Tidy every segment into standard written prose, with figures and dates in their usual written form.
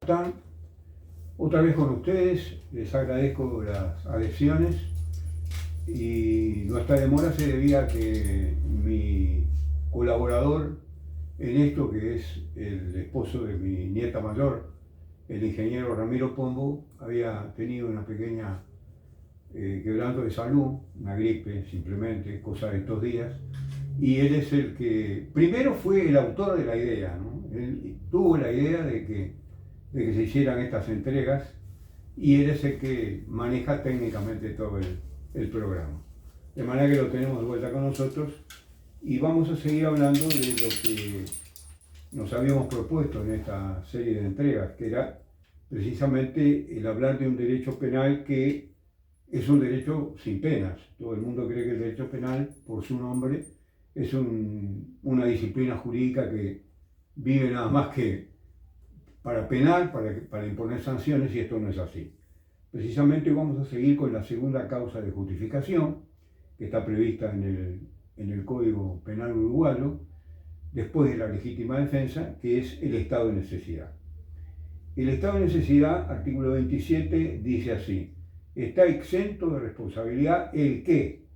Están otra vez con ustedes, les agradezco las adhesiones y nuestra demora se debía a que mi colaborador en esto, que es el esposo de mi nieta mayor, el ingeniero Ramiro Pombo, había tenido una pequeña quebranto de salud, una gripe simplemente, cosa de estos días, y él es el que primero fue el autor de la idea, ¿no? Él tuvo la idea de que se hicieran estas entregas y él es el que maneja técnicamente todo el programa. De manera que lo tenemos de vuelta con nosotros y vamos a seguir hablando de lo que nos habíamos propuesto en esta serie de entregas, que era precisamente el hablar de un derecho penal que es un derecho sin penas. Todo el mundo cree que el derecho penal, por su nombre, es una disciplina jurídica que vive nada más que para penar, para imponer sanciones, y esto no es así. Precisamente vamos a seguir con la segunda causa de justificación, que está prevista en el Código Penal uruguayo, después de la legítima defensa, que es el estado de necesidad. El estado de necesidad, artículo 27, dice así: está exento de responsabilidad el que,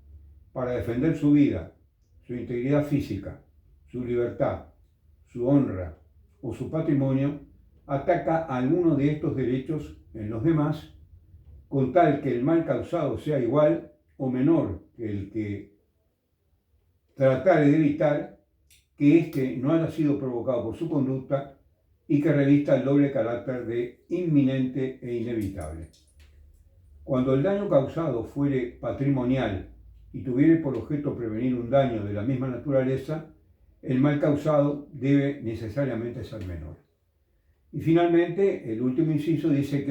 para defender su vida, su integridad física, su libertad, su honra o su patrimonio, ataca alguno de estos derechos en los demás, con tal que el mal causado sea igual o menor que el que tratare de evitar, que éste no haya sido provocado por su conducta y que revista el doble carácter de inminente e inevitable. Cuando el daño causado fuere patrimonial y tuviere por objeto prevenir un daño de la misma naturaleza, el mal causado debe necesariamente ser menor. Y finalmente, el último inciso dice que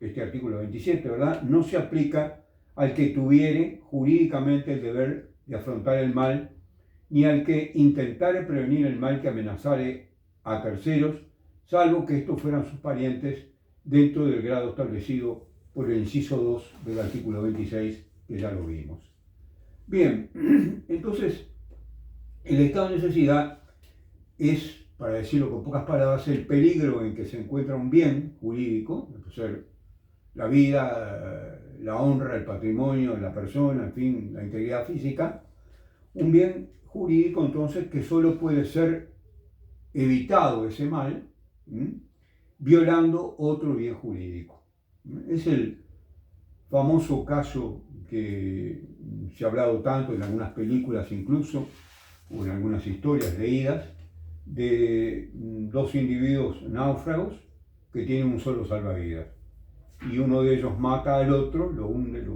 este artículo 27, ¿verdad?, no se aplica al que tuviere jurídicamente el deber de afrontar el mal, ni al que intentare prevenir el mal que amenazare a terceros, salvo que estos fueran sus parientes dentro del grado establecido por el inciso 2 del artículo 26, que ya lo vimos. Bien, entonces, el estado de necesidad es, para decirlo con pocas palabras, el peligro en que se encuentra un bien jurídico, es decir, la vida, la honra, el patrimonio de la persona, en fin, la integridad física, un bien jurídico entonces que solo puede ser evitado ese mal, violando otro bien jurídico. Es el famoso caso que se ha hablado tanto en algunas películas incluso, o en algunas historias leídas, de dos individuos náufragos que tienen un solo salvavidas. Y uno de ellos mata al otro, lo hunde,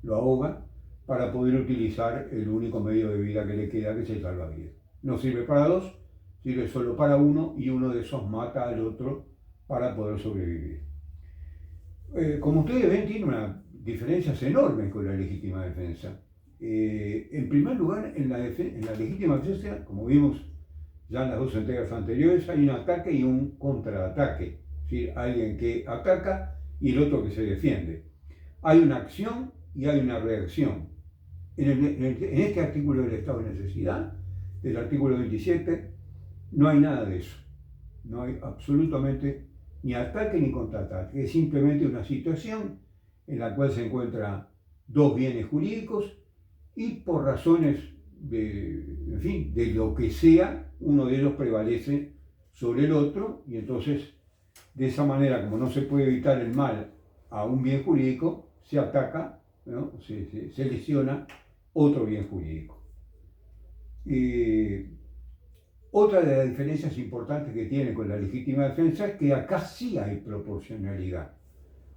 lo ahoga, para poder utilizar el único medio de vida que le queda, que es el salvavidas. No sirve para dos, sirve solo para uno, y uno de esos mata al otro para poder sobrevivir. Como ustedes ven, tiene unas diferencias enormes con la legítima defensa. En primer lugar, en la legítima defensa, como vimos ya en las dos entregas anteriores, hay un ataque y un contraataque. Es decir, alguien que ataca y el otro que se defiende. Hay una acción y hay una reacción. En este artículo del estado de necesidad, del artículo 27, no hay nada de eso. No hay absolutamente ni ataque ni contraataque. Es simplemente una situación en la cual se encuentran dos bienes jurídicos y por razones de lo que sea, uno de ellos prevalece sobre el otro, y entonces de esa manera, como no se puede evitar el mal a un bien jurídico, se ataca, ¿no? se lesiona otro bien jurídico. Otra de las diferencias importantes que tiene con la legítima defensa es que acá sí hay proporcionalidad.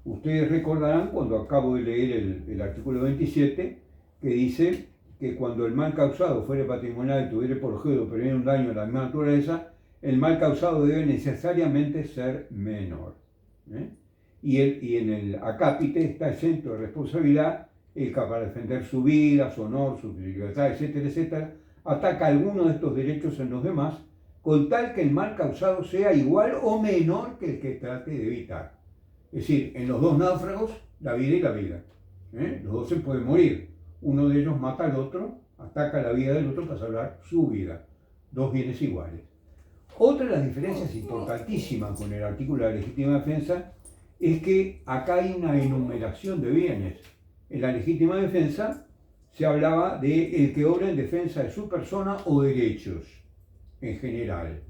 Ustedes recordarán cuando acabo de leer el artículo 27, que dice que cuando el mal causado fuere patrimonial y tuviere por objeto prevenir un daño de la misma naturaleza, el mal causado debe necesariamente ser menor. Y en el acápite está exento de responsabilidad el que, para defender su vida, su honor, su libertad, etcétera, etcétera, ataca alguno de estos derechos en los demás, con tal que el mal causado sea igual o menor que el que trate de evitar. Es decir, en los dos náufragos, la vida y la vida. Los dos se pueden morir. Uno de ellos mata al otro, ataca la vida del otro para salvar su vida. Dos bienes iguales. Otra de las diferencias importantísimas con el artículo de la legítima defensa es que acá hay una enumeración de bienes. En la legítima defensa se hablaba de el que obra en defensa de su persona o derechos en general.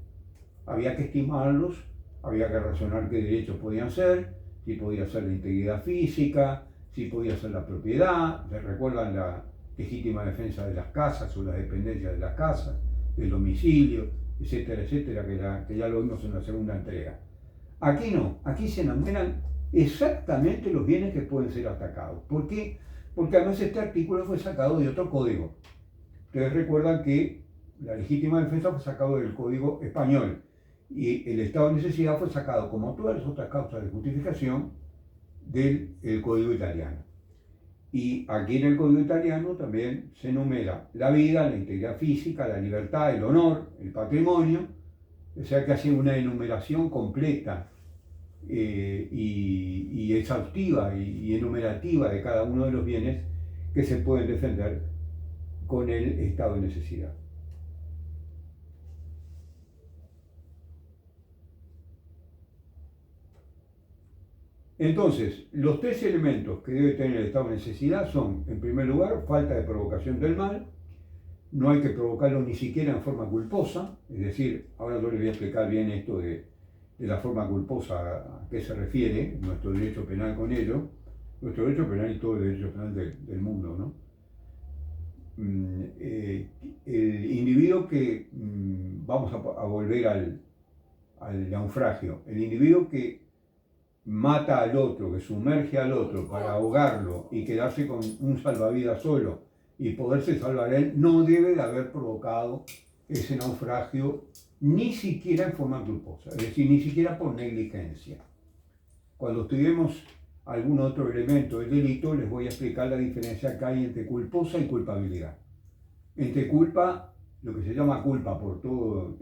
Había que estimarlos, había que razonar qué derechos podían ser, si podía ser la integridad física, si podía ser la propiedad. ¿Se recuerdan la legítima defensa de las casas o las dependencias de las casas, del domicilio, etcétera, etcétera, que ya lo vimos en la segunda entrega? Aquí no, aquí se enumeran exactamente los bienes que pueden ser atacados. ¿Por qué? Porque además este artículo fue sacado de otro código. Ustedes recuerdan que la legítima defensa fue sacado del Código Español y el estado de necesidad fue sacado, como todas las otras causas de justificación, del Código Italiano. Y aquí en el Código Italiano también se enumera la vida, la integridad física, la libertad, el honor, el patrimonio, o sea que hace una enumeración completa y exhaustiva y enumerativa de cada uno de los bienes que se pueden defender con el estado de necesidad. Entonces, los tres elementos que debe tener el estado de necesidad son, en primer lugar, falta de provocación del mal. No hay que provocarlo ni siquiera en forma culposa, es decir, ahora yo les voy a explicar bien esto de la forma culposa a qué se refiere, nuestro derecho penal con ello, nuestro derecho penal y todo el derecho penal del mundo, ¿no? El individuo que, vamos a volver al naufragio, el individuo que mata al otro, que sumerge al otro para ahogarlo y quedarse con un salvavidas solo y poderse salvar él, no debe de haber provocado ese naufragio ni siquiera en forma culposa, es decir, ni siquiera por negligencia. Cuando estudiemos algún otro elemento del delito, les voy a explicar la diferencia que hay entre culposa y culpabilidad. Entre culpa, lo que se llama culpa por toda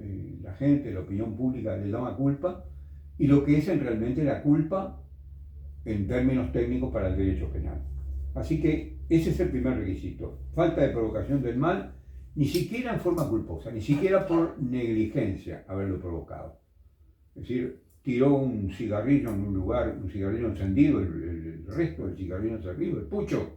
la gente, la opinión pública le llama culpa, y lo que es realmente la culpa en términos técnicos para el derecho penal. Así que ese es el primer requisito. Falta de provocación del mal, ni siquiera en forma culposa, ni siquiera por negligencia haberlo provocado. Es decir, tiró un cigarrillo en un lugar, un cigarrillo encendido, el resto del cigarrillo encendido, el pucho,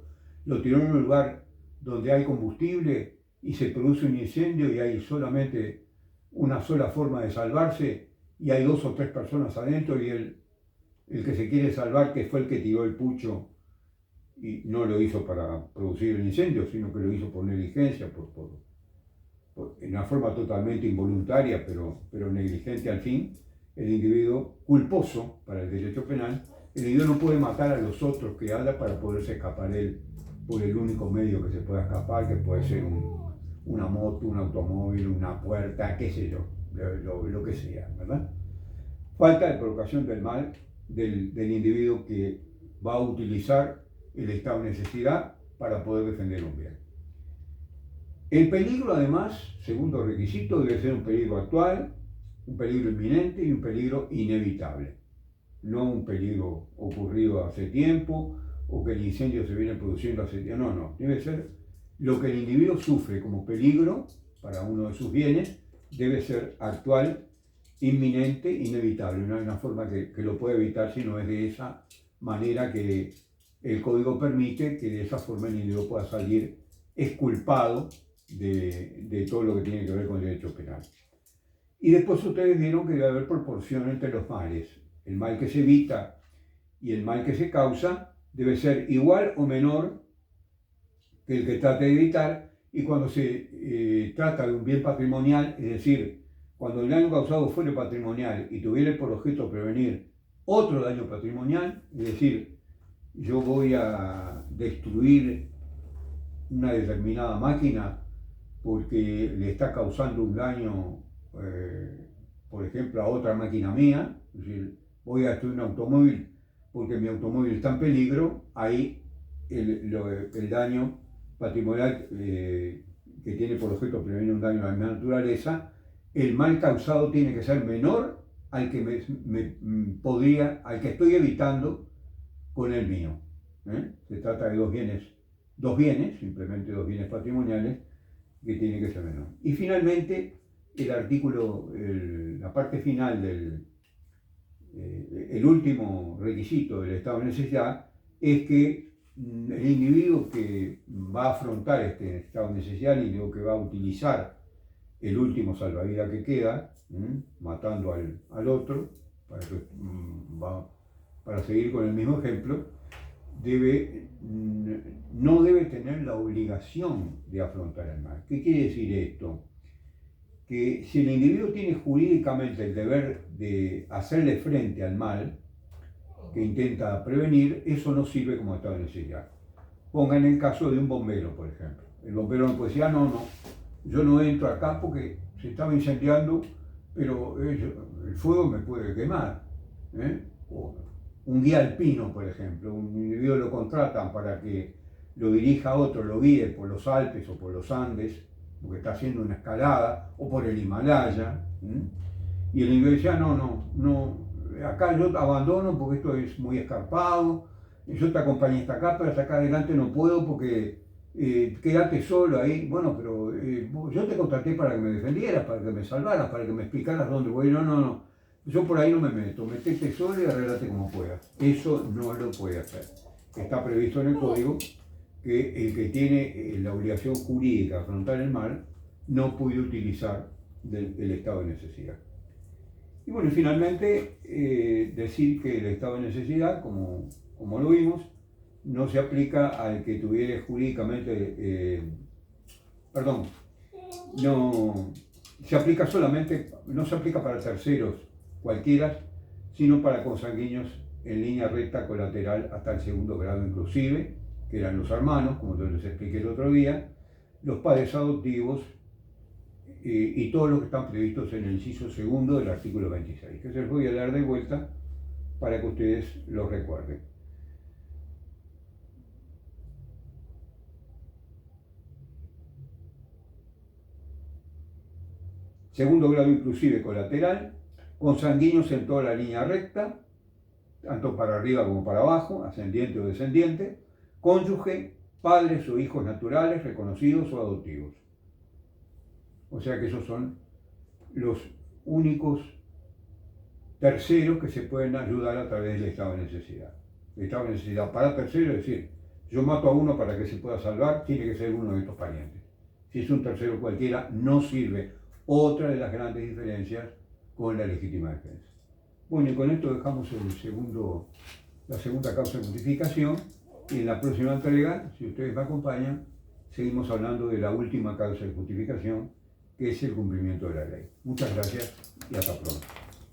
lo tiró en un lugar donde hay combustible y se produce un incendio y hay solamente una sola forma de salvarse y hay 2 o 3 personas adentro y el que se quiere salvar, que fue el que tiró el pucho y no lo hizo para producir el incendio, sino que lo hizo por negligencia, en una forma totalmente involuntaria, pero negligente al fin. El individuo culposo para el derecho penal, el individuo no puede matar a los otros que habla para poderse escapar él por el único medio que se pueda escapar, que puede ser una moto, un automóvil, una puerta, qué sé yo, lo que sea, ¿verdad? Falta de provocación del mal del individuo que va a utilizar el estado de necesidad para poder defender un bien. El peligro, además, segundo requisito, debe ser un peligro actual, un peligro inminente y un peligro inevitable. No un peligro ocurrido hace tiempo o que el incendio se viene produciendo hace tiempo. No, debe ser lo que el individuo sufre como peligro para uno de sus bienes, debe ser actual, inminente, inevitable. No hay una forma que lo pueda evitar si no es de esa manera que el código permite que de esa forma el individuo pueda salir exculpado de todo lo que tiene que ver con el derecho penal. Y después ustedes vieron que debe haber proporción entre los males. El mal que se evita y el mal que se causa debe ser igual o menor que el que trate de evitar, y cuando se trata de un bien patrimonial, es decir, cuando el daño causado fuere patrimonial y tuviera por objeto prevenir otro daño patrimonial, es decir, yo voy a destruir una determinada máquina porque le está causando un daño, por ejemplo, a otra máquina mía, es decir, voy a destruir un automóvil porque mi automóvil está en peligro, ahí el daño patrimonial que tiene por objeto prevenir un daño de la misma naturaleza, el mal causado tiene que ser menor al que al que estoy evitando con el mío. Se trata de dos bienes, simplemente dos bienes patrimoniales, que tiene que ser menor. Y finalmente, el artículo, la parte final el último requisito del estado de necesidad es que el individuo que va a afrontar este estado de necesidad, el individuo que va a utilizar el último salvavidas que queda, matando al otro, para seguir con el mismo ejemplo, no debe tener la obligación de afrontar el mal. ¿Qué quiere decir esto? Que si el individuo tiene jurídicamente el deber de hacerle frente al mal que intenta prevenir, eso no sirve como estado de necesidad. Pongan el caso de un bombero, por ejemplo. El bombero no puede decir, no, yo no entro acá porque se estaba incendiando, pero el fuego me puede quemar. O un guía alpino, por ejemplo, un individuo lo contratan para que lo dirija a otro, lo guíe por los Alpes o por los Andes, porque está haciendo una escalada, o por el Himalaya, y el individuo dice, no, acá yo abandono porque esto es muy escarpado, yo te acompañé hasta acá, pero hasta acá adelante no puedo porque quédate solo ahí. Bueno, pero yo te contraté para que me defendieras, para que me salvaras, para que me explicaras dónde voy. No, yo por ahí no me meto, metete solo y arreglate como puedas. Eso no lo puede hacer. Está previsto en el código que el que tiene la obligación jurídica de afrontar el mal no puede utilizar el estado de necesidad. Y bueno, finalmente decir que el estado de necesidad, como lo vimos, no se aplica al que tuviera jurídicamente, no se aplica solamente, no se aplica para terceros cualquiera, sino para consanguíneos en línea recta colateral hasta el segundo grado inclusive, que eran los hermanos, como yo les expliqué el otro día, los padres adoptivos y todos los que están previstos en el inciso segundo del artículo 26, que se los voy a dar de vuelta para que ustedes lo recuerden. Segundo grado inclusive colateral, consanguíneos en toda la línea recta, tanto para arriba como para abajo, ascendiente o descendiente, cónyuge, padres o hijos naturales, reconocidos o adoptivos. O sea que esos son los únicos terceros que se pueden ayudar a través del estado de necesidad. El estado de necesidad para terceros, es decir, yo mato a uno para que se pueda salvar, tiene que ser uno de estos parientes. Si es un tercero cualquiera, no sirve. Otra de las grandes diferencias con la legítima defensa. Bueno, y con esto dejamos la segunda causa de justificación, y en la próxima entrega, si ustedes me acompañan, seguimos hablando de la última causa de justificación, que es el cumplimiento de la ley. Muchas gracias y hasta pronto.